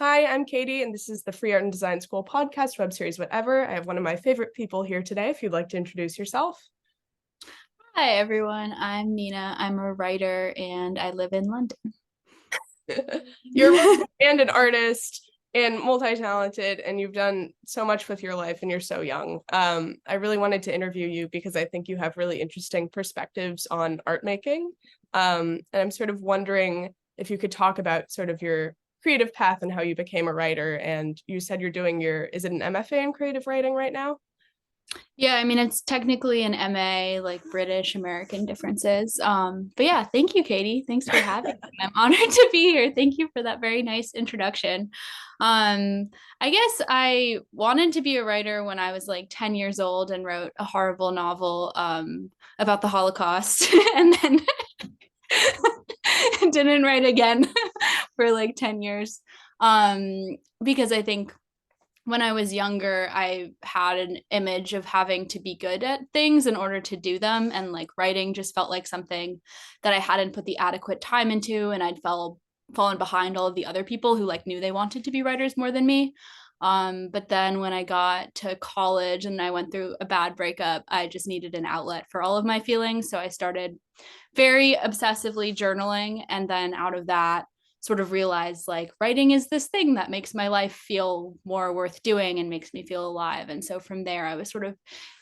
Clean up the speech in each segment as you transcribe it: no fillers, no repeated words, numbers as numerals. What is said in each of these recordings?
Hi, I'm Katie, and this is the Free Art and Design School podcast, web series, whatever. I have one of my favorite people here today. If you'd like to introduce yourself. Hi everyone, I'm Nina. I'm a writer and I live in London. You're a writer and an artist and multi-talented, and you've done so much with your life, and you're so young. I really wanted to interview you because I think you have really interesting perspectives on art making. And I'm sort of wondering if you could talk about sort of your creative path and how you became a writer. And you said you're doing is it an MFA in creative writing right now? Yeah, I mean it's technically an MA, like British American differences. But yeah, thank you, Katie. Thanks for having me. I'm honored to be here. Thank you for that very nice introduction. Um, I guess I wanted to be a writer when I was like 10 years old and wrote a horrible novel about the Holocaust and then didn't write again for like 10 years. Because I think when I was younger, I had an image of having to be good at things in order to do them. And like writing just felt like something that I hadn't put the adequate time into. And fallen behind all of the other people who like knew they wanted to be writers more than me. But then when I got to college and I went through a bad breakup, I just needed an outlet for all of my feelings. So I started very obsessively journaling. And then out of that, sort of realized like writing is this thing that makes my life feel more worth doing and makes me feel alive. And so from there, I was sort of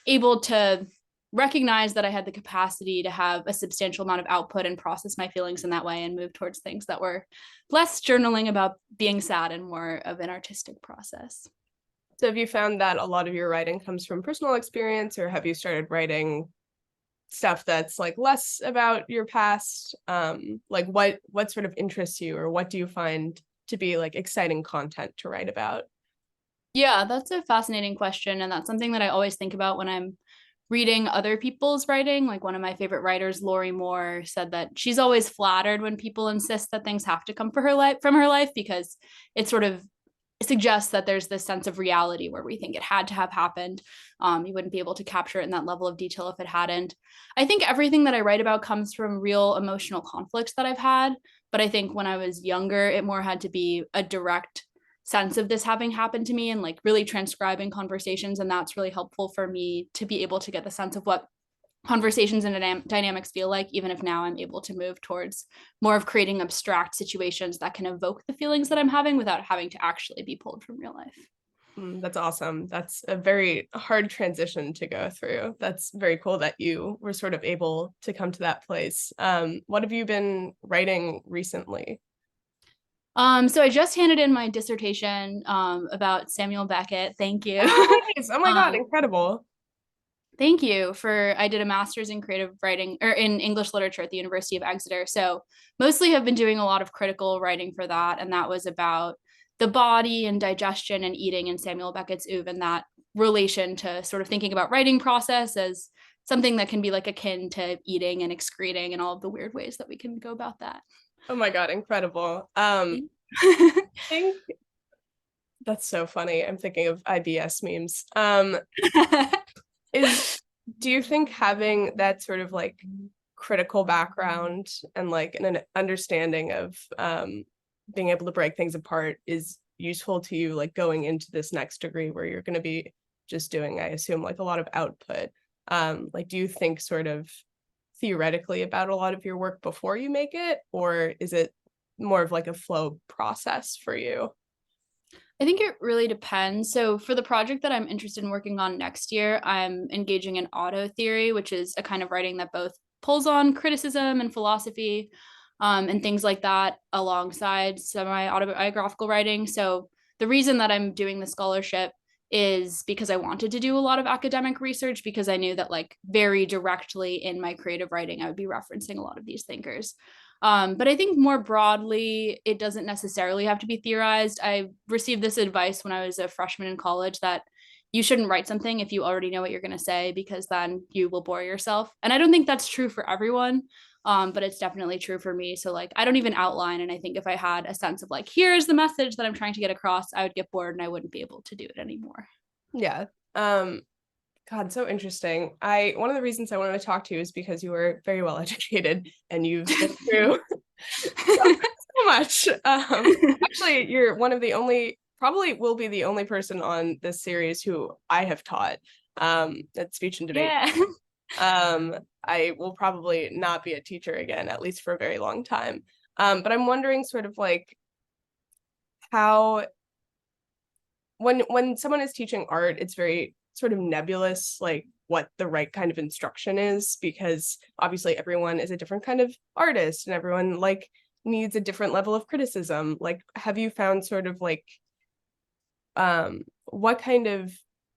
able to recognize that I had the capacity to have a substantial amount of output and process my feelings in that way and move towards things that were less journaling about being sad and more of an artistic process. So have you found that a lot of your writing comes from personal experience, or have you started writing stuff that's like less about your past? Like what sort of interests you, or what do you find to be like exciting content to write about? Yeah, that's a fascinating question. And that's something that I always think about when I'm reading other people's writing. Like one of my favorite writers, Lori Moore, said that she's always flattered when people insist that things have to come from her life because it sort of suggests that there's this sense of reality where we think it had to have happened. You wouldn't be able to capture it in that level of detail if it hadn't. I think everything that I write about comes from real emotional conflicts that I've had. But I think when I was younger, it more had to be a direct sense of this having happened to me and like really transcribing conversations. And that's really helpful for me to be able to get the sense of what conversations and dynamics feel like, even if now I'm able to move towards more of creating abstract situations that can evoke the feelings that I'm having without having to actually be pulled from real life. That's awesome. That's a very hard transition to go through. That's very cool that you were sort of able to come to that place. What have you been writing recently? So I just handed in my dissertation about Samuel Beckett. Thank you. Oh, nice. Oh my God, um, incredible. Thank you for I did a master's in creative writing or in English literature at the University of Exeter. So mostly have been doing a lot of critical writing for that. And that was about the body and digestion and eating in Samuel Beckett's Oeuvre and that relation to sort of thinking about writing process as something that can be like akin to eating and excreting and all of the weird ways that we can go about that. Oh my God, incredible. I think that's so funny. I'm thinking of IBS memes. Is Do you think having that sort of like critical background and like an understanding of being able to break things apart is useful to you, like going into this next degree where you're going to be just doing, I assume, like a lot of output? Like, do you think sort of theoretically about a lot of your work before you make it, or is it more of like a flow process for you? I think it really depends. So, for the project that I'm interested in working on next year, I'm engaging in auto theory, which is a kind of writing that both pulls on criticism and philosophy and things like that alongside semi autobiographical writing. So, the reason that I'm doing the scholarship is because I wanted to do a lot of academic research because I knew that, like, very directly in my creative writing, I would be referencing a lot of these thinkers. But I think more broadly, it doesn't necessarily have to be theorized. I received this advice when I was a freshman in college that you shouldn't write something if you already know what you're going to say because then you will bore yourself. And I don't think that's true for everyone, but it's definitely true for me. So, like, I don't even outline. And I think if I had a sense of, like, here's the message that I'm trying to get across, I would get bored and I wouldn't be able to do it anymore. Yeah. God, so interesting. I One of the reasons I wanted to talk to you is because you were very well educated and you've been through so much. Actually, you're one of the only, probably will be the only person on this series who I have taught at speech and debate. Yeah. I will probably not be a teacher again, at least for a very long time. But I'm wondering sort of like how when someone is teaching art, it's very sort of nebulous, like what the right kind of instruction is, because obviously everyone is a different kind of artist and everyone like needs a different level of criticism. Like, have you found sort of like what kind of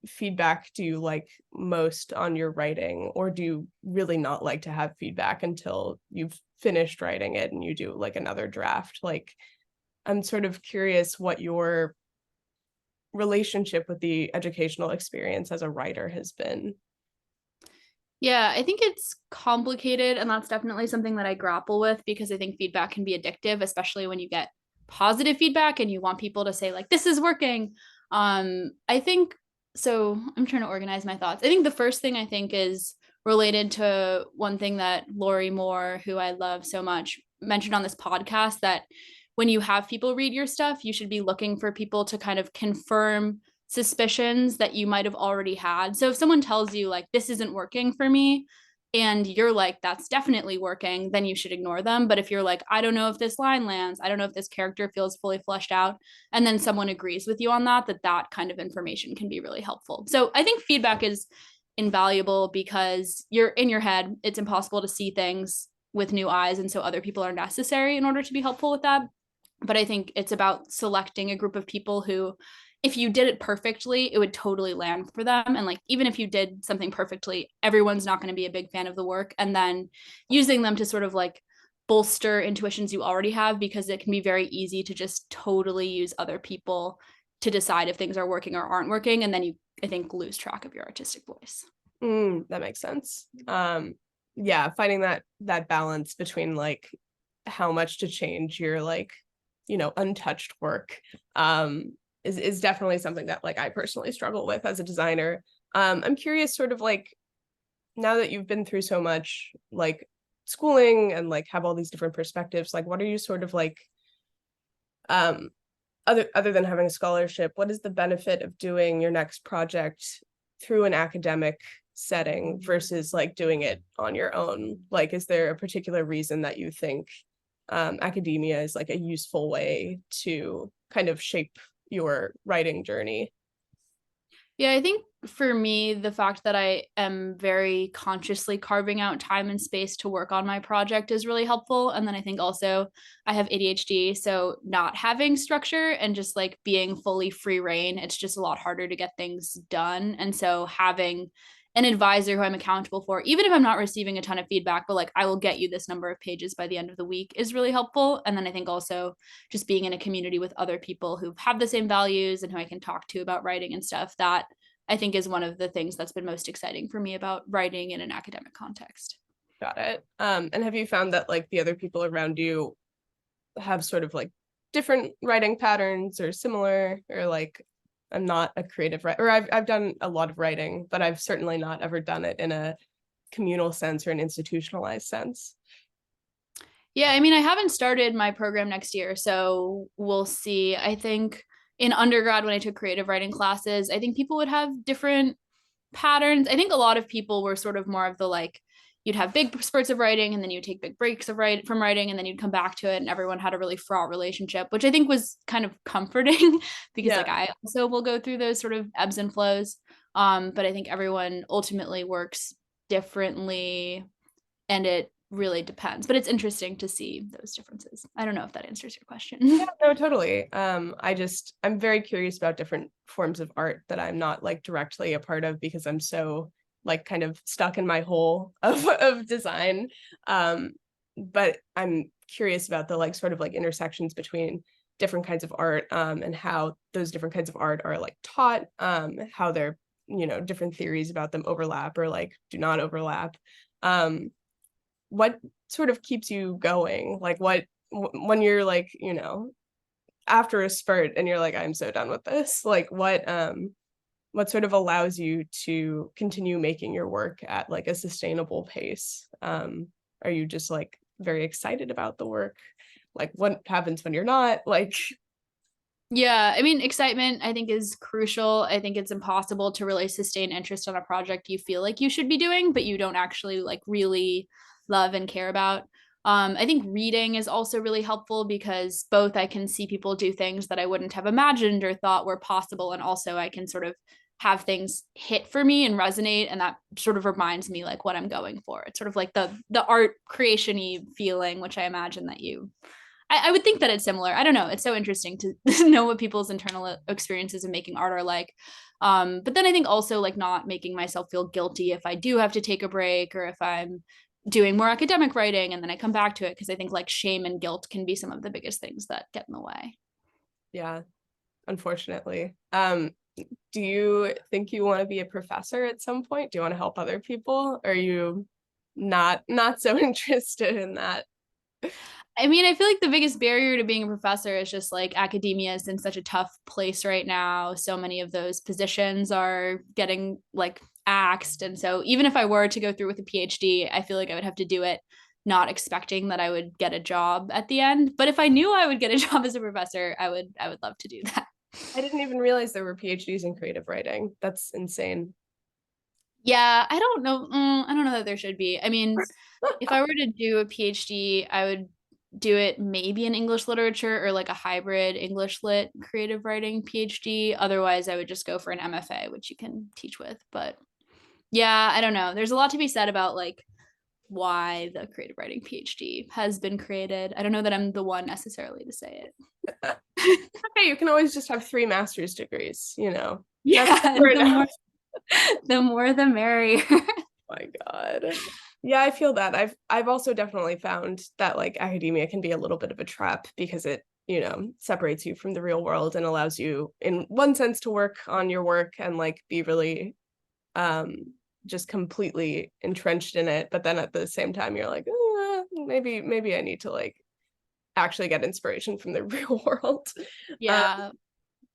feedback do you like most on your writing, or do you really not like to have feedback until you've finished writing it and you do like another draft? Like, I'm sort of curious what your relationship with the educational experience as a writer has been. Yeah, I think it's complicated, and that's definitely something that I grapple with because I think feedback can be addictive, especially when you get positive feedback and you want people to say like this is working. I think so I'm trying to organize my thoughts. I think the first thing I think is related to one thing that Lori Moore, who I love so much, mentioned on this podcast, that when you have people read your stuff, you should be looking for people to kind of confirm suspicions that you might have already had. So if someone tells you like this isn't working for me and you're like that's definitely working, then you should ignore them. But if you're like I don't know if this line lands, I don't know if this character feels fully fleshed out, and then someone agrees with you on that, that kind of information can be really helpful. So I think feedback is invaluable because you're in your head, it's impossible to see things with new eyes, and so other people are necessary in order to be helpful with that. But I think it's about selecting a group of people who, if you did it perfectly, it would totally land for them. And like, even if you did something perfectly, everyone's not going to be a big fan of the work. And then using them to sort of like bolster intuitions you already have, because it can be very easy to just totally use other people to decide if things are working or aren't working. And then you, I think, lose track of your artistic voice. That makes sense. Yeah, finding that balance between like how much to change your like, untouched work is definitely something that like I personally struggle with as a designer. I'm curious, sort of like, now that you've been through so much like schooling and like have all these different perspectives, like what are you sort of like, um other than having a scholarship, what is the benefit of doing your next project through an academic setting versus like doing it on your own? Like, is there a particular reason that you think academia is like a useful way to kind of shape your writing journey? Yeah, I think for me, the fact that I am very consciously carving out time and space to work on my project is really helpful. And then I think also I have ADHD, so not having structure and just like being fully free reign, it's just a lot harder to get things done. And so having an advisor who I'm accountable for, even if I'm not receiving a ton of feedback, but like I will get you this number of pages by the end of the week, is really helpful. And then I think also just being in a community with other people who have the same values and who I can talk to about writing and stuff, that I think is one of the things that's been most exciting for me about writing in an academic context. Got it. And have you found that like the other people around you have sort of like different writing patterns or similar, or like, I'm not a creative writer, or I've done a lot of writing, but I've certainly not ever done it in a communal sense or an institutionalized sense. Yeah, I mean, I haven't started my program next year, so we'll see. I think in undergrad, when I took creative writing classes, I think people would have different patterns. I think a lot of people were sort of more of the like, you'd have big spurts of writing and then you'd take big breaks of from writing and then you'd come back to it, and everyone had a really fraught relationship, which I think was kind of comforting because Yeah. like I also will go through those sort of ebbs and flows. But I think everyone ultimately works differently, and it really depends. But it's interesting to see those differences. I don't know if that answers your Yeah, question. no, totally. I'm very curious about different forms of art that I'm not like directly a part of because I'm so like kind of stuck in my hole of design. But I'm curious about the like sort of like intersections between different kinds of art, and how those different kinds of art are like taught, how they're, different theories about them overlap or like do not overlap. What sort of keeps you going? Like when you're like, after a spurt and you're like, I'm so done with this, like what sort of allows you to continue making your work at like a sustainable pace? Are you just like very excited about the work? like what happens when you're not, like. Yeah, I mean, excitement I think is crucial. I think it's impossible to really sustain interest on a project you feel like you should be doing, but you don't actually like really love and care about. I think reading is also really helpful because both I can see people do things that I wouldn't have imagined or thought were possible, and also I can sort of have things hit for me and resonate, and that sort of reminds me like what I'm going for. It's sort of like the art creation-y feeling, which I imagine that I would think that it's similar. I don't know. It's so interesting to know what people's internal experiences of making art are like. But then I think also like not making myself feel guilty if I do have to take a break or if I'm doing more academic writing and then I come back to it, because I think like shame and guilt can be some of the biggest things that get in the way. Yeah, unfortunately. Do you think you want to be a professor at some point? Do you want to help other people? Or are you not so interested in that? I mean, I feel like the biggest barrier to being a professor is just like academia is in such a tough place right now. So many of those positions are getting like axed. And so even if I were to go through with a PhD, I feel like I would have to do it not expecting that I would get a job at the end. But if I knew I would get a job as a professor, I would love to do that. I didn't even realize there were PhDs in creative writing. That's insane. Yeah, I don't know. I don't know that there should be. I mean, if I were to do a PhD, I would do it maybe in English literature or like a hybrid English lit creative writing PhD. Otherwise, I would just go for an MFA, which you can teach with. But yeah, I don't know. There's a lot to be said about like why the creative writing PhD has been created. I don't know that I'm the one necessarily to say it. Okay, you can always just have 3 master's degrees, you know. That's Yeah, fair enough. the more the merrier. My God. Yeah, I feel that. I've also definitely found that like academia can be a little bit of a trap because it, you know, separates you from the real world and allows you in one sense to work on your work and like be really um just completely entrenched in it, but then at the same time you're like, maybe I need to like actually get inspiration from the real world. Um, Yeah.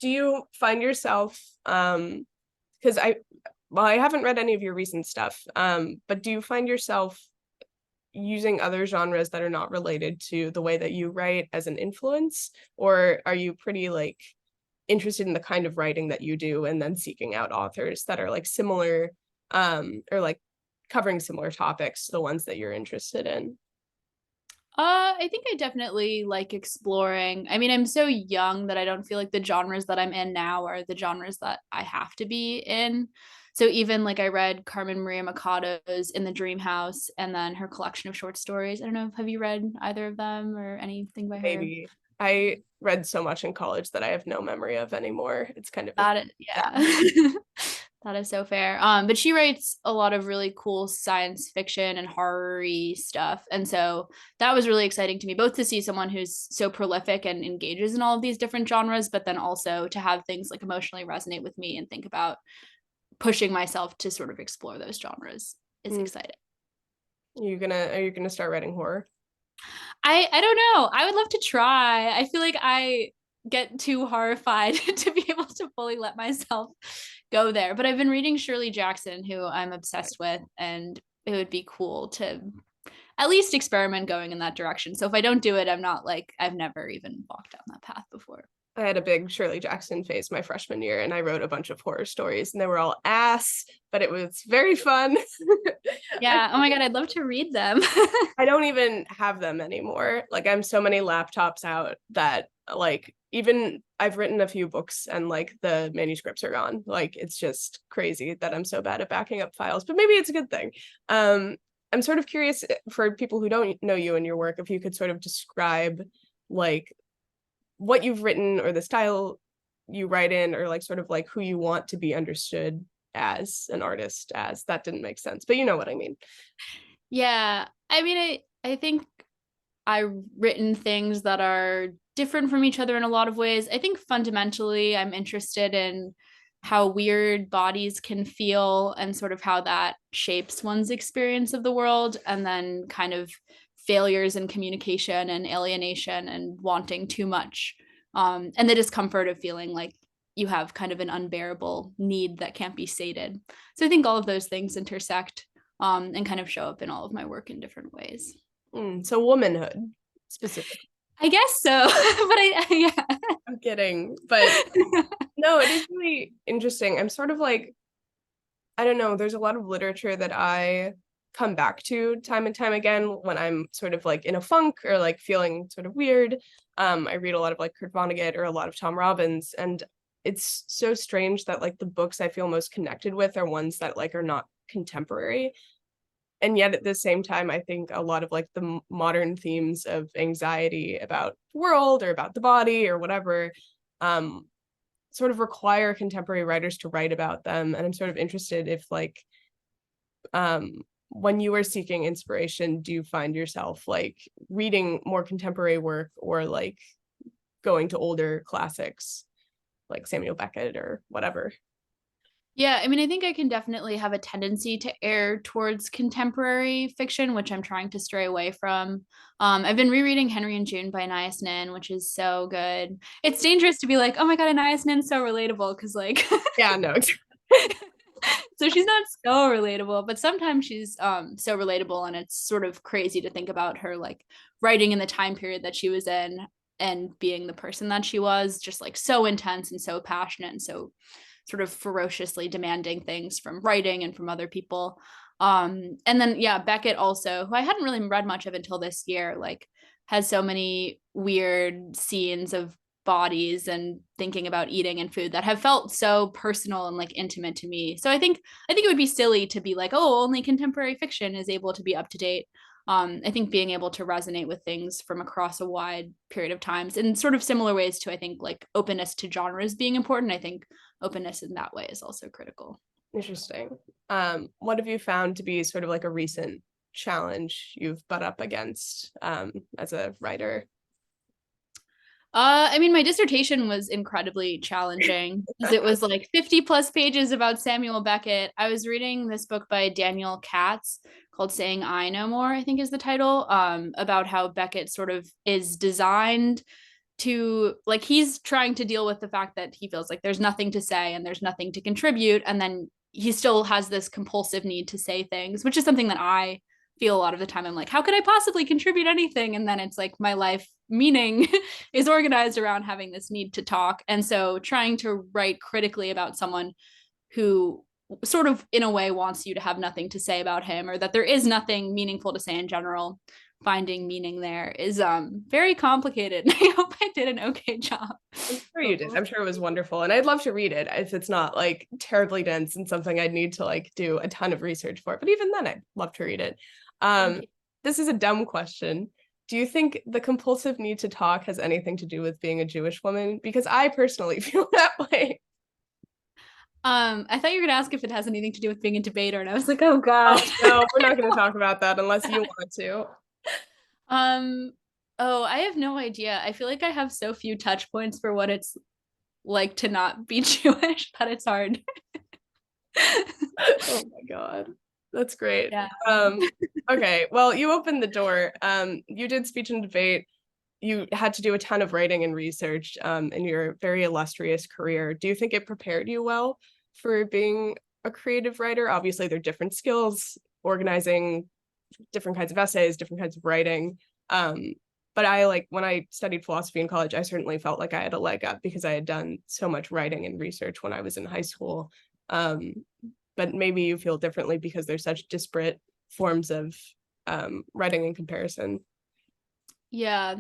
do you find yourself because I haven't read any of your recent stuff, but do you find yourself using other genres that are not related to the way that you write as an influence, or are you pretty like interested in the kind of writing that you do and then seeking out authors that are like similar, or like covering similar topics to the ones that you're interested in? I think I definitely like exploring. I mean, I'm so young that I don't feel like the genres that I'm in now are the genres that I have to be in. So even like I read Carmen Maria Machado's In the Dream House and then her collection of short stories. I don't know, have you read either of them or anything by her? Maybe. I read so much in college that I have no memory of anymore. It's kind of That is, sad. yeah. That is so fair. But she writes a lot of really cool science fiction and horror-y stuff. And so that was really exciting to me, both to see someone who's so prolific and engages in all of these different genres, but then also to have things like emotionally resonate with me and think about pushing myself to sort of explore those genres is Mm. exciting. Are you gonna start writing horror? I don't know. I would love to try. I feel like I get too horrified to be able to fully let myself go there. But I've been reading Shirley Jackson, who I'm obsessed with, and it would be cool to at least experiment going in that direction. So if I don't do it, I'm not like I've never even walked down that path before. I had a big Shirley Jackson phase my freshman year, and I wrote a bunch of horror stories, and they were all ass, but it was very fun. Yeah. Oh my God, I'd love to read them. I don't even have them anymore. Like I'm so many laptops out that like even I've written a few books and like the manuscripts are gone. Like it's just crazy that I'm so bad at backing up files, but maybe it's a good thing. I'm sort of curious for people who don't know you and your work, if you could sort of describe like what you've written or the style you write in, or like sort of like who you want to be understood as an artist as. That didn't make sense, but you know what I mean. Yeah. I mean, I think I've written things that are different from each other in a lot of ways. I think fundamentally, I'm interested in how weird bodies can feel and sort of how that shapes one's experience of the world, and then kind of failures in communication and alienation and wanting too much, and the discomfort of feeling like you have kind of an unbearable need that can't be sated. So I think all of those things intersect, and kind of show up in all of my work in different ways. So womanhood specifically. I guess so. But yeah. I'm kidding. But no, it is really interesting. I'm sort of like, I don't know, there's a lot of literature that I come back to time and time again when I'm sort of like in a funk or like feeling sort of weird. I read a lot of like Kurt Vonnegut or a lot of Tom Robbins, and it's so strange that like the books I feel most connected with are ones that like are not contemporary. And yet at the same time, I think a lot of like the modern themes of anxiety about the world or about the body or whatever, um, sort of require contemporary writers to write about them. And I'm sort of interested if like when you are seeking inspiration, do you find yourself like reading more contemporary work or like going to older classics like Samuel Beckett or whatever? Yeah, I mean, I think I can definitely have a tendency to err towards contemporary fiction, which I'm trying to stray away from. I've been rereading Henry and June by Anais Nin, which is so good. It's dangerous to be like, oh my God, Anais Nin's so relatable, because like Yeah, no. so she's not so relatable, but sometimes she's so relatable, and it's sort of crazy to think about her like writing in the time period that she was in and being the person that she was, just like so intense and so passionate and so sort of ferociously demanding things from writing and from other people. And then yeah, Beckett also, who I hadn't really read much of until this year, like has so many weird scenes of bodies and thinking about eating and food that have felt so personal and like intimate to me. So I think it would be silly to be like, oh, only contemporary fiction is able to be up to date. I think being able to resonate with things from across a wide period of times in sort of similar ways to, I think, like openness to genres being important. I think openness in that way is also critical. Interesting. What have you found to be sort of like a recent challenge you've butt up against as a writer? I mean, my dissertation was incredibly challenging because it was like 50 plus pages about Samuel Beckett. I was reading this book by Daniel Katz called Saying I No More, I think is the title, about how Beckett sort of is designed to, like, he's trying to deal with the fact that he feels like there's nothing to say and there's nothing to contribute. And then he still has this compulsive need to say things, which is something that I feel a lot of the time. I'm like, how could I possibly contribute anything? And then it's like my life meaning is organized around having this need to talk. And so trying to write critically about someone who sort of in a way wants you to have nothing to say about him, or that there is nothing meaningful to say in general, finding meaning there is very complicated. I hope I did an okay job. I'm sure you did. I'm sure it was wonderful. And I'd love to read it if it's not like terribly dense and something I'd need to like do a ton of research for. But even then, I'd love to read it. Um, this is a dumb question. Do you think the compulsive need to talk has anything to do with being a Jewish woman? Because I personally feel that way. I thought you were gonna ask if it has anything to do with being a debater, and I was like, oh Oh, god. no, we're not going to talk about that unless you want to. um, oh, I have no idea. I feel like I have so few touch points for what it's like to not be Jewish that it's hard. Oh my God. That's great. Yeah. Okay, well, you opened the door. You did speech and debate. You had to do a ton of writing and research in your very illustrious career. Do you think it prepared you well for being a creative writer? Obviously, there are different skills, organizing different kinds of essays, different kinds of writing. But I like when I studied philosophy in college, I certainly felt like I had a leg up because I had done so much writing and research when I was in high school. Um, but maybe you feel differently because there's such disparate forms of writing in comparison. Yeah.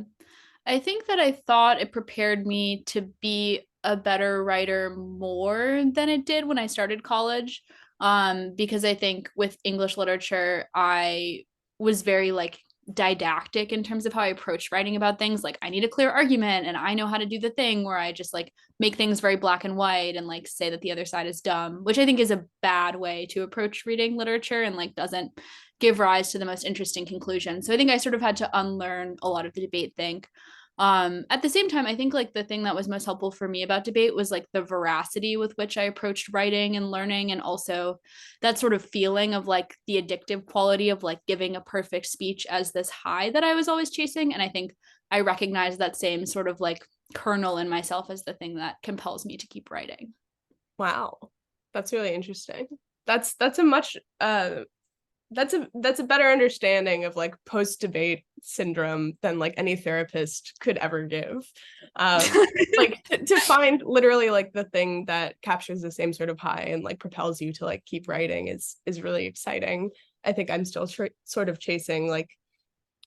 I think that I thought it prepared me to be a better writer more than it did when I started college. Because I think with English literature, I was very like didactic in terms of how I approach writing about things. Like, I need a clear argument and I know how to do the thing where I just like make things very black and white and like say that the other side is dumb, which I think is a bad way to approach reading literature and like doesn't give rise to the most interesting conclusions. So I think I sort of had to unlearn a lot of the debate thing. At the same time, I think like the thing that was most helpful for me about debate was like the veracity with which I approached writing and learning, and also that sort of feeling of like the addictive quality of like giving a perfect speech as this high that I was always chasing. And I think I recognize that same sort of like kernel in myself as the thing that compels me to keep writing. Wow, that's really interesting. That's a much that's a better understanding of like post-debate syndrome than like any therapist could ever give. Like to find literally like the thing that captures the same sort of high and like propels you to like keep writing is really exciting. I think I'm still sort of chasing like,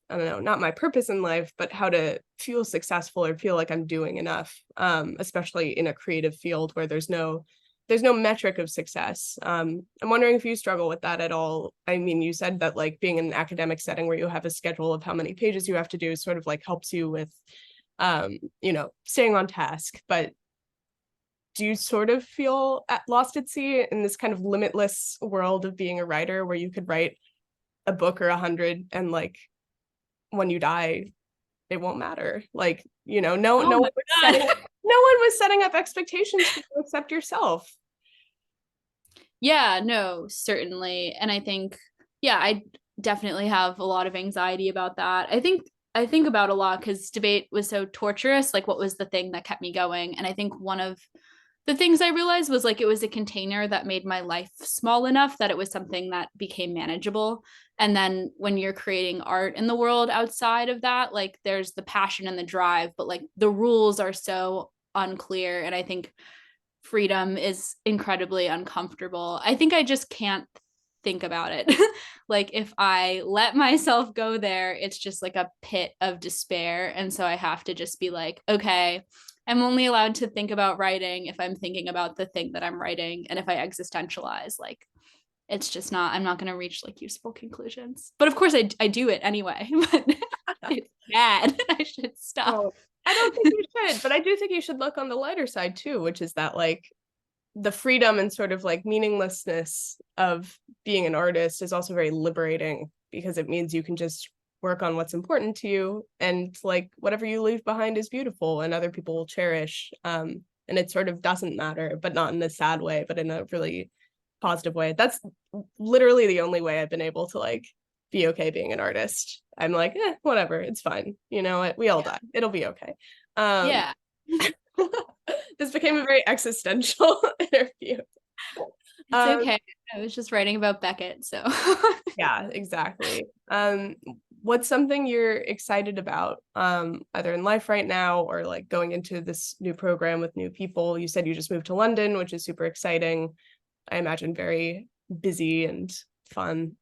I don't know, not my purpose in life, but how to feel successful or feel like I'm doing enough, especially in a creative field where there's no metric of success. I'm wondering if you struggle with that at all. I mean, you said that like being in an academic setting where you have a schedule of how many pages you have to do sort of like helps you with, you know, staying on task. But do you sort of feel lost at sea in this kind of limitless world of being a writer where you could write a book or 100 and like when you die, it won't matter. Like, you know, no Oh one my was God. setting up, no one was setting up expectations for you except yourself. Yeah, no, certainly. And I think, yeah, I definitely have a lot of anxiety about that. I think about a lot because debate was so torturous. Like, what was the thing that kept me going? And I think one of the things I realized was like it was a container that made my life small enough that it was something that became manageable. And then when you're creating art in the world outside of that, like there's the passion and the drive, but like the rules are so unclear. And I think freedom is incredibly uncomfortable. I think I just can't think about it. Like if I let myself go there, it's just like a pit of despair. And so I have to just be like, okay, I'm only allowed to think about writing if I'm thinking about the thing that I'm writing. And if I existentialize, like it's just not, I'm not going to reach like useful conclusions. But of course I do it anyway, but it's bad. I should stop. Oh, I don't think you should, but I do think you should look on the lighter side too, which is that like the freedom and sort of like meaninglessness of being an artist is also very liberating because it means you can just work on what's important to you and like whatever you leave behind is beautiful and other people will cherish. And it sort of doesn't matter, but not in a sad way, but in a really positive way. That's literally the only way I've been able to like be okay being an artist. I'm like, whatever, it's fine. You know what? We all die. It'll be okay. Yeah. This became a very existential interview. It's okay. I was just writing about Beckett, so Yeah, exactly. What's something you're excited about, either in life right now or like going into this new program with new people? You said you just moved to London, which is super exciting. I imagine very busy and fun.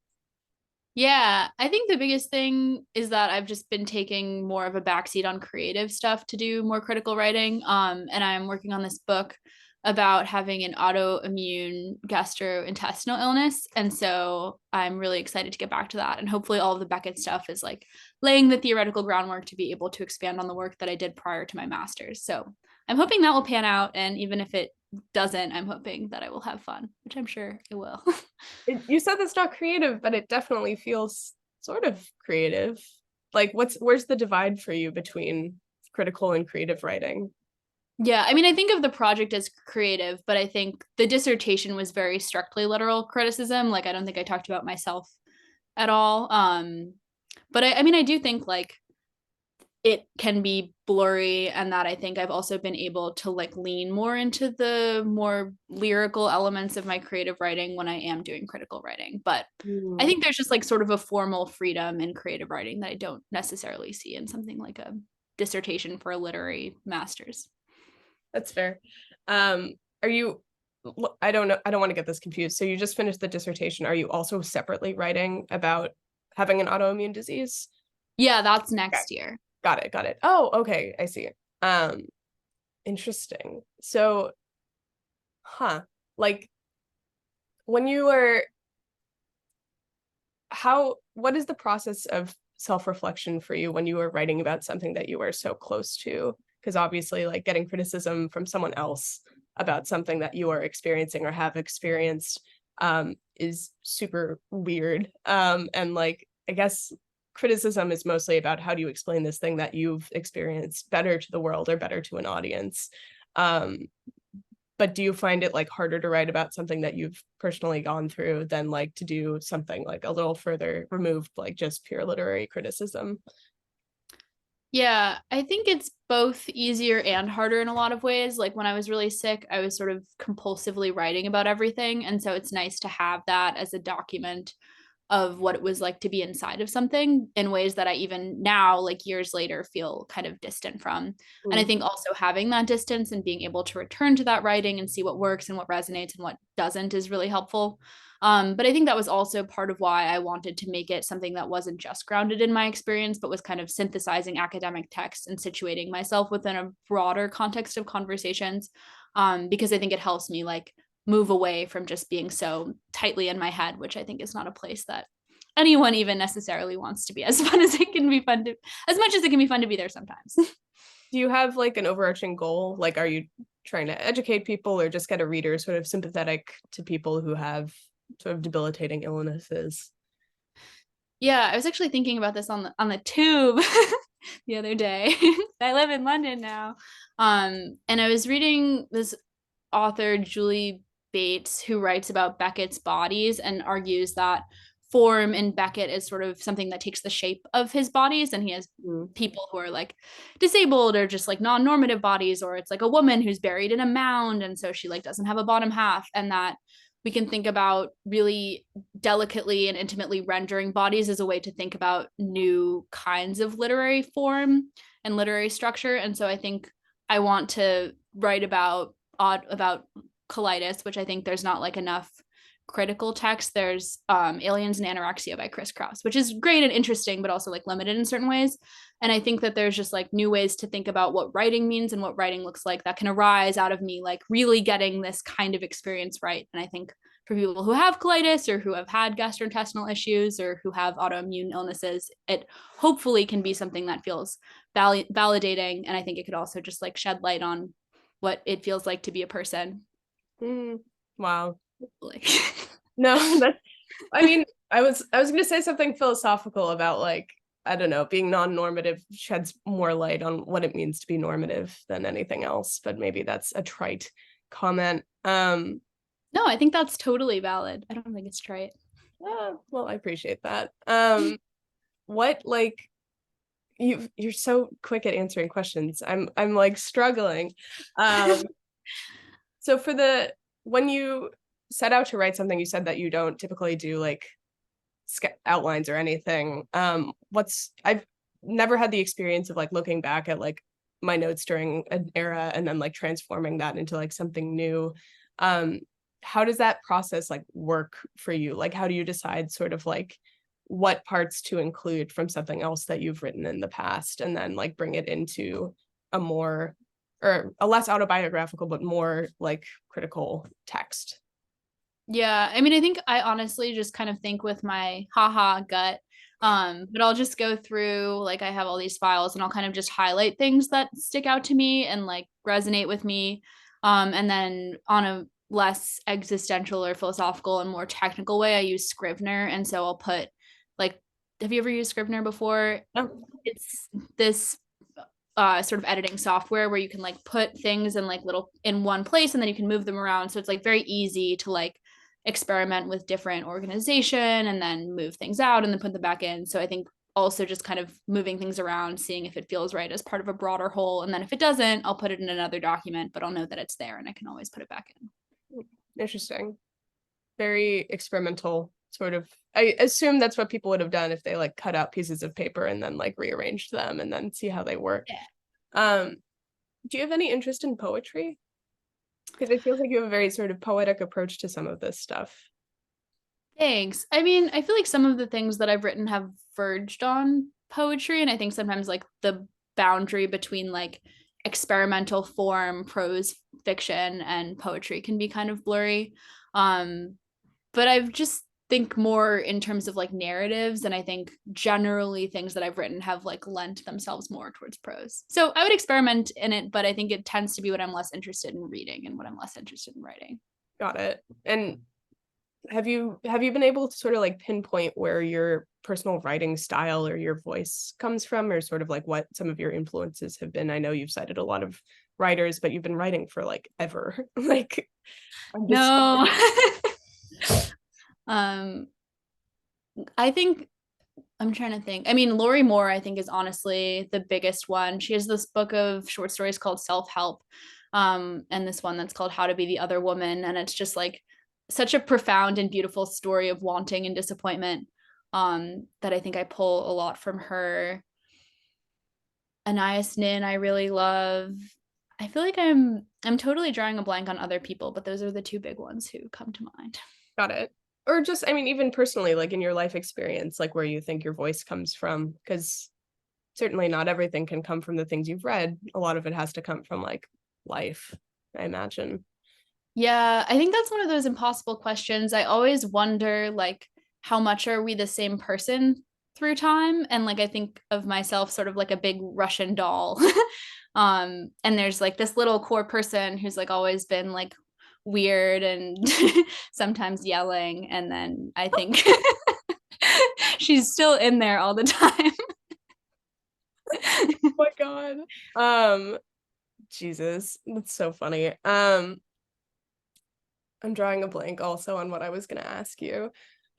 yeah, I think the biggest thing is that I've just been taking more of a backseat on creative stuff to do more critical writing. And I'm working on this book about having an autoimmune gastrointestinal illness. And so I'm really excited to get back to that. And hopefully all of the Beckett stuff is like laying the theoretical groundwork to be able to expand on the work that I did prior to my master's. So I'm hoping that will pan out. And even if it doesn't, I'm hoping that I will have fun, which I'm sure it will. You said that's not creative, but it definitely feels sort of creative. Like, where's the divide for you between critical and creative writing? Yeah, I mean, I think of the project as creative, but I think the dissertation was very strictly literal criticism. Like, I don't think I talked about myself at all. But I mean, I do think like it can be blurry, and that I think I've also been able to like lean more into the more lyrical elements of my creative writing when I am doing critical writing. But I Mm, think there's just like sort of a formal freedom in creative writing that I don't necessarily see in something like a dissertation for a literary master's. that's fair. Are you, I don't know, I don't want to get this confused. So you just finished the dissertation. Are you also separately writing about having an autoimmune disease? Yeah, that's Okay, next year. got it, got it. Oh, okay, I see. Um, Interesting. So, huh, like when you were, what is the process of self-reflection for you when you were writing about something that you were so close to? Because obviously, like getting criticism from someone else about something that you are experiencing or have experienced is super weird. And like, I guess criticism is mostly about how do you explain this thing that you've experienced better to the world or better to an audience. Um, but do you find it like harder to write about something that you've personally gone through than like to do something like a little further removed, like just pure literary criticism? Yeah, I think it's both easier and harder in a lot of ways. Like when I was really sick, I was sort of compulsively writing about everything. And so it's nice to have that as a document of what it was like to be inside of something in ways that I even now, like years later, feel kind of distant from. And I Mm. think also having that distance and being able to return to that writing and see what works and what resonates and what doesn't is really helpful. But I think that was also part of why I wanted to make it something that wasn't just grounded in my experience, but was kind of synthesizing academic text and situating myself within a broader context of conversations. Because I think it helps me like move away from just being so tightly in my head, which I think is not a place that anyone even necessarily wants to be, as fun as it can be fun to, as much as it can be fun to be there sometimes. Do you have like an overarching goal? Like, are you trying to educate people or just get a reader sort of sympathetic to people who have sort of debilitating illnesses? Yeah, I was actually thinking about this on the tube the other day. I live in London now. And I was reading this author, Julie Bates, who writes about Beckett's bodies and argues that form in Beckett is sort of something that takes the shape of his bodies. And he has Mm. people who are like disabled or just like non-normative bodies, or it's like a woman who's buried in a mound. And so she like doesn't have a bottom half. And that we can think about really delicately and intimately rendering bodies as a way to think about new kinds of literary form and literary structure. And so I think I want to write about colitis, which I think there's not like enough critical text. There's Aliens and Anorexia by Chris Kraus, which is great and interesting, but also like limited in certain ways. And I think that there's just like new ways to think about what writing means and what writing looks like that can arise out of me like really getting this kind of experience right. And I think for people who have colitis or who have had gastrointestinal issues or who have autoimmune illnesses, it hopefully can be something that feels validating. And I think it could also just like shed light on what it feels like to be a person. Mm. Wow. Like, No, that's, I mean, I was gonna say something philosophical about like, I don't know, being non-normative sheds more light on what it means to be normative than anything else, but maybe that's a trite comment. no, I think that's totally valid. I don't think it's trite. Well, I appreciate that. What like you're so quick at answering questions. I'm like struggling. Um, so for the when you set out to write something, you said that you don't typically do like outlines or anything. What's I've never had the experience of like looking back at like my notes during an era and then like transforming that into like something new. Um, how does that process like work for you? Like, how do you decide sort of like what parts to include from something else that you've written in the past and then like bring it into a more or a less autobiographical but more like critical text? Yeah, I mean, I think I honestly just kind of think with my haha gut. But I'll just go through like I have all these files and I'll kind of just highlight things that stick out to me and like resonate with me. And then on a less existential or philosophical and more technical way, I use Scrivener. And so I'll put like, have you ever used Scrivener before? Oh. It's this sort of editing software where you can like put things in like little in one place and then you can move them around. So it's like very easy to like experiment with different organization and then move things out and then put them back in. So I think also just kind of moving things around, seeing if it feels right as part of a broader whole. And then if it doesn't, I'll put it in another document, but I'll know that it's there and I can always put it back in. Interesting. Very experimental sort of. I assume that's what people would have done if they like cut out pieces of paper and then like rearranged them and then see how they work. Yeah. Do you have any interest in poetry? Because it feels like you have a very sort of poetic approach to some of this stuff. Thanks. I mean, I feel like some of the things that I've written have verged on poetry. And I think sometimes like the boundary between like experimental form, prose fiction, and poetry can be kind of blurry. But I've just think more in terms of like narratives. And I think generally things that I've written have like lent themselves more towards prose. So I would experiment in it, but I think it tends to be what I'm less interested in reading and what I'm less interested in writing. Got it. And have you been able to sort of like pinpoint where your personal writing style or your voice comes from, or sort of like what some of your influences have been? I know you've cited a lot of writers, but you've been writing for like ever. Like I'm just No. um I think I'm trying to think. I mean, Lori Moore, I think, is honestly the biggest one. She has this book of short stories called Self Help, and this one that's called How to Be the Other Woman. And it's just like such a profound and beautiful story of wanting and disappointment. that I think I pull a lot from her. Anais Nin I really love. I feel like I'm totally drawing a blank on other people, but those are the two big ones who come to mind. Got it. Or just, I mean, even personally, like in your life experience, like where you think your voice comes from, because certainly not everything can come from the things you've read. A lot of it has to come from like life, I imagine. Yeah, I think that's one of those impossible questions. I always wonder, like, how much are we the same person through time? And like, I think of myself sort of like a big Russian doll. And there's like this little core person who's like always been like weird and sometimes yelling. And then I think she's still in there all the time. Oh my God. Jesus, that's so funny. I'm drawing a blank also on what I was gonna ask you.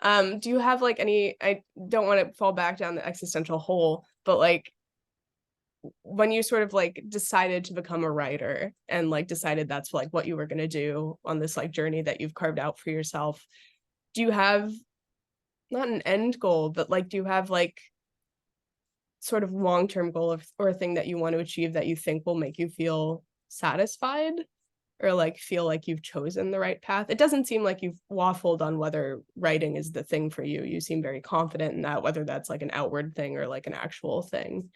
Do you have like any, I don't want to fall back down the existential hole, but like when you sort of like decided to become a writer and like decided that's like what you were gonna do on this like journey that you've carved out for yourself, do you have not an end goal, but like do you have like sort of long-term goal of, or a thing that you want to achieve that you think will make you feel satisfied or like feel like you've chosen the right path? It doesn't seem like you've waffled on whether writing is the thing for you. You seem very confident in that, whether that's like an outward thing or like an actual thing.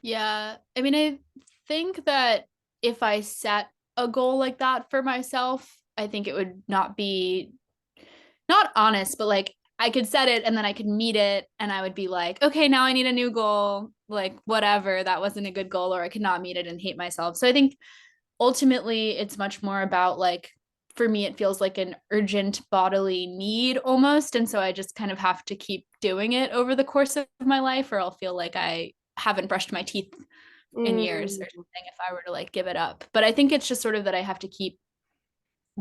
Yeah. I mean, I think that if I set a goal like that for myself, I think it would not be not honest, but like I could set it and then I could meet it and I would be like, okay, now I need a new goal. Like, whatever, that wasn't a good goal, or I could not meet it and hate myself. So I think ultimately it's much more about like, for me, it feels like an urgent bodily need almost. And so I just kind of have to keep doing it over the course of my life, or I'll feel like I haven't brushed my teeth in years or Mm. something if I were to like give it up. But I think it's just sort of that I have to keep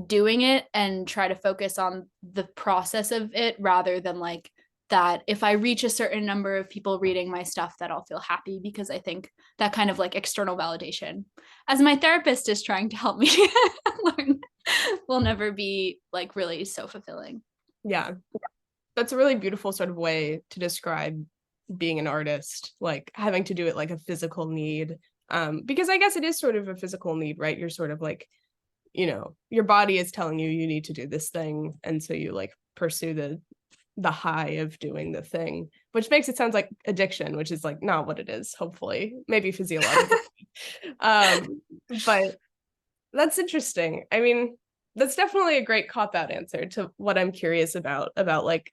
doing it and try to focus on the process of it rather than like that if I reach a certain number of people reading my stuff that I'll feel happy, because I think that kind of like external validation, as my therapist is trying to help me learn, will never be like really so fulfilling. Yeah, that's a really beautiful sort of way to describe being an artist, like having to do it like a physical need. Because I guess it is sort of a physical need, right? You're sort of like, you know, your body is telling you you need to do this thing, and so you like pursue the high of doing the thing, which makes it sound like addiction, which is like not what it is, hopefully, maybe physiological. um but that's interesting. I mean, that's definitely a great cop out answer to what I'm curious about like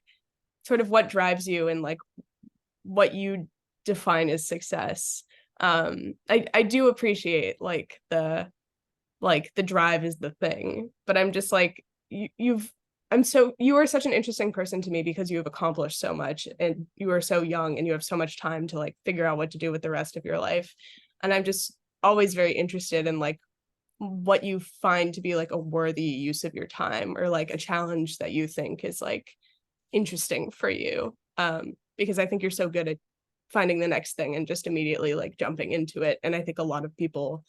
sort of what drives you and like what you define as success. I do appreciate like the drive is the thing, but I'm just like you've I'm so you are such an interesting person to me because you have accomplished so much and you are so young and you have so much time to like figure out what to do with the rest of your life. And I'm just always very interested in like what you find to be like a worthy use of your time or like a challenge that you think is like interesting for you. Because I think you're so good at finding the next thing and just immediately like jumping into it. And I think a lot of people,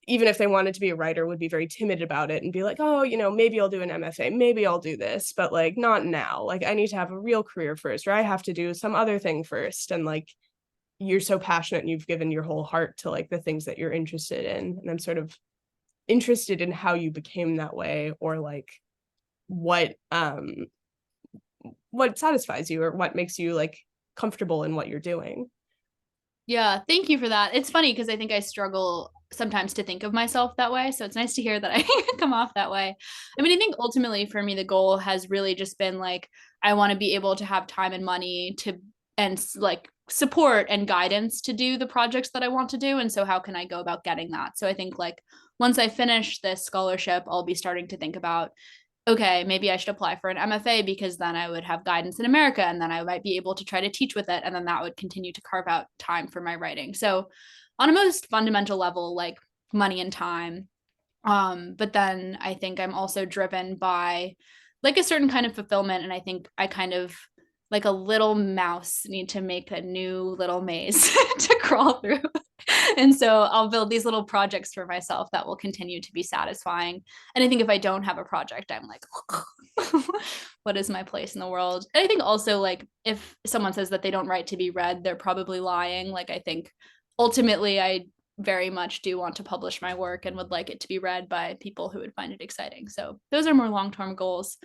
even if they wanted to be a writer, would be very timid about it and be like, oh, you know, maybe I'll do an MFA, maybe I'll do this, but like not now. Like I need to have a real career first, or I have to do some other thing first. And like you're so passionate and you've given your whole heart to like the things that you're interested in. And I'm sort of interested in how you became that way, or like what what satisfies you or what makes you like comfortable in what you're doing. Yeah, thank you for that. It's funny because I think I struggle sometimes to think of myself that way. So it's nice to hear that I come off that way. I mean, I think ultimately for me, the goal has really just been like, I want to be able to have time and money to, and like support and guidance to do the projects that I want to do. And so, how can I go about getting that? So I think like once I finish this scholarship, I'll be starting to think about, okay, maybe I should apply for an MFA because then I would have guidance in America and then I might be able to try to teach with it. And then that would continue to carve out time for my writing. So, on a most fundamental level, like money and time. But then I think I'm also driven by like a certain kind of fulfillment. And I think I kind of like a little mouse need to make a new little maze to crawl through. And so I'll build these little projects for myself that will continue to be satisfying. And I think if I don't have a project, I'm like, what is my place in the world? And I think also, like, if someone says that they don't write to be read, they're probably lying. Like, I think ultimately I very much do want to publish my work and would like it to be read by people who would find it exciting. So those are more long-term goals.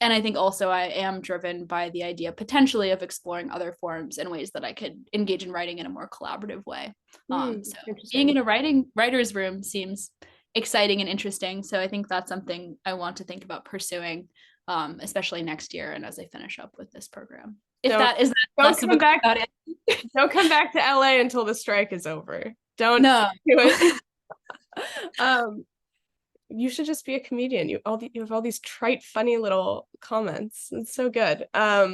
And I think also I am driven by the idea potentially of exploring other forms and ways that I could engage in writing in a more collaborative way. So being in a writer's room seems exciting and interesting. So I think that's something I want to think about pursuing, especially next year and as I finish up with this program. If that is don't come back about it. Don't come back to LA until the strike is over. Don't do it. You should just be a comedian. You have all these trite, funny little comments. It's so good. Yeah.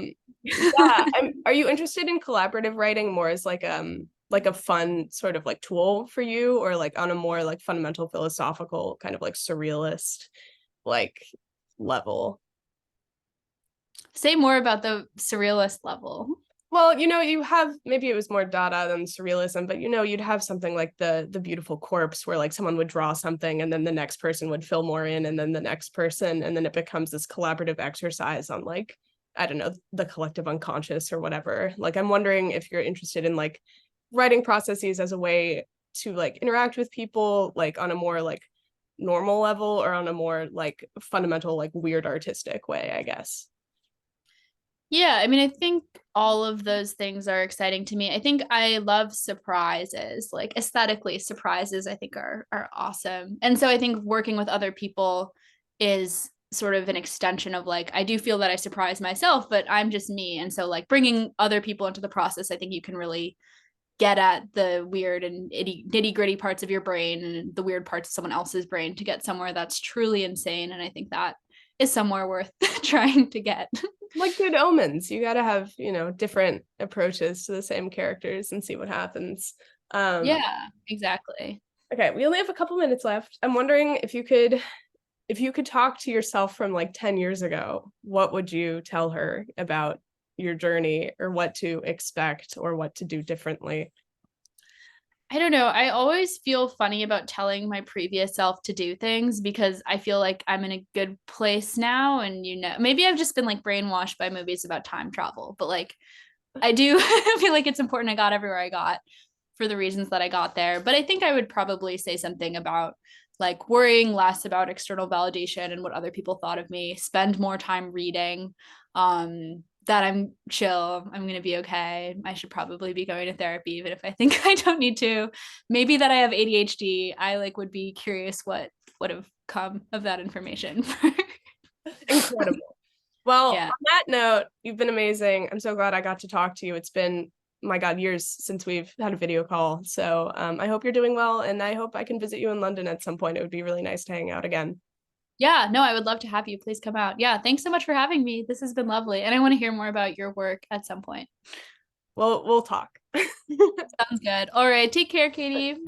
Are you interested in collaborative writing more as like a fun sort of like tool for you, or like on a more like fundamental philosophical kind of like surrealist like level? Say more about the surrealist level. Well, you have, maybe it was more Dada than surrealism, but you'd have something like the beautiful corpse, where like someone would draw something and then the next person would fill more in, and then the next person, and then it becomes this collaborative exercise on like, I don't know, the collective unconscious or whatever. Like, I'm wondering if you're interested in like writing processes as a way to like interact with people like on a more like normal level, or on a more like fundamental like weird artistic way, I guess. Yeah, I mean, I think all of those things are exciting to me. I think I love surprises, like aesthetically surprises, I think are awesome. And so I think working with other people is sort of an extension of like, I do feel that I surprise myself, but I'm just me. And so like bringing other people into the process, I think you can really get at the weird and nitty gritty parts of your brain and the weird parts of someone else's brain to get somewhere that's truly insane. And I think that is somewhere worth trying to get. Like Good Omens, you got to have different approaches to the same characters and see what happens. Yeah, exactly. Okay, we only have a couple minutes left. I'm wondering if you could talk to yourself from like 10 years ago, what would you tell her about your journey, or what to expect, or what to do differently? I don't know. I always feel funny about telling my previous self to do things because I feel like I'm in a good place now. And, maybe I've just been like brainwashed by movies about time travel, but like I do feel like it's important I got everywhere I got for the reasons that I got there. But I think I would probably say something about like worrying less about external validation and what other people thought of me, spend more time reading, that I'm chill, I'm going to be okay. I should probably be going to therapy, even if I think I don't need to. Maybe that I have ADHD. I like would be curious what would have come of that information. Incredible. Well, Yeah. On that note, you've been amazing. I'm so glad I got to talk to you. It's been, my God, years since we've had a video call. So I hope you're doing well, and I hope I can visit you in London at some point. It would be really nice to hang out again. Yeah, no, I would love to have you. Please come out. Yeah, thanks so much for having me. This has been lovely. And I want to hear more about your work at some point. We'll talk. Sounds good. All right. Take care, Katie.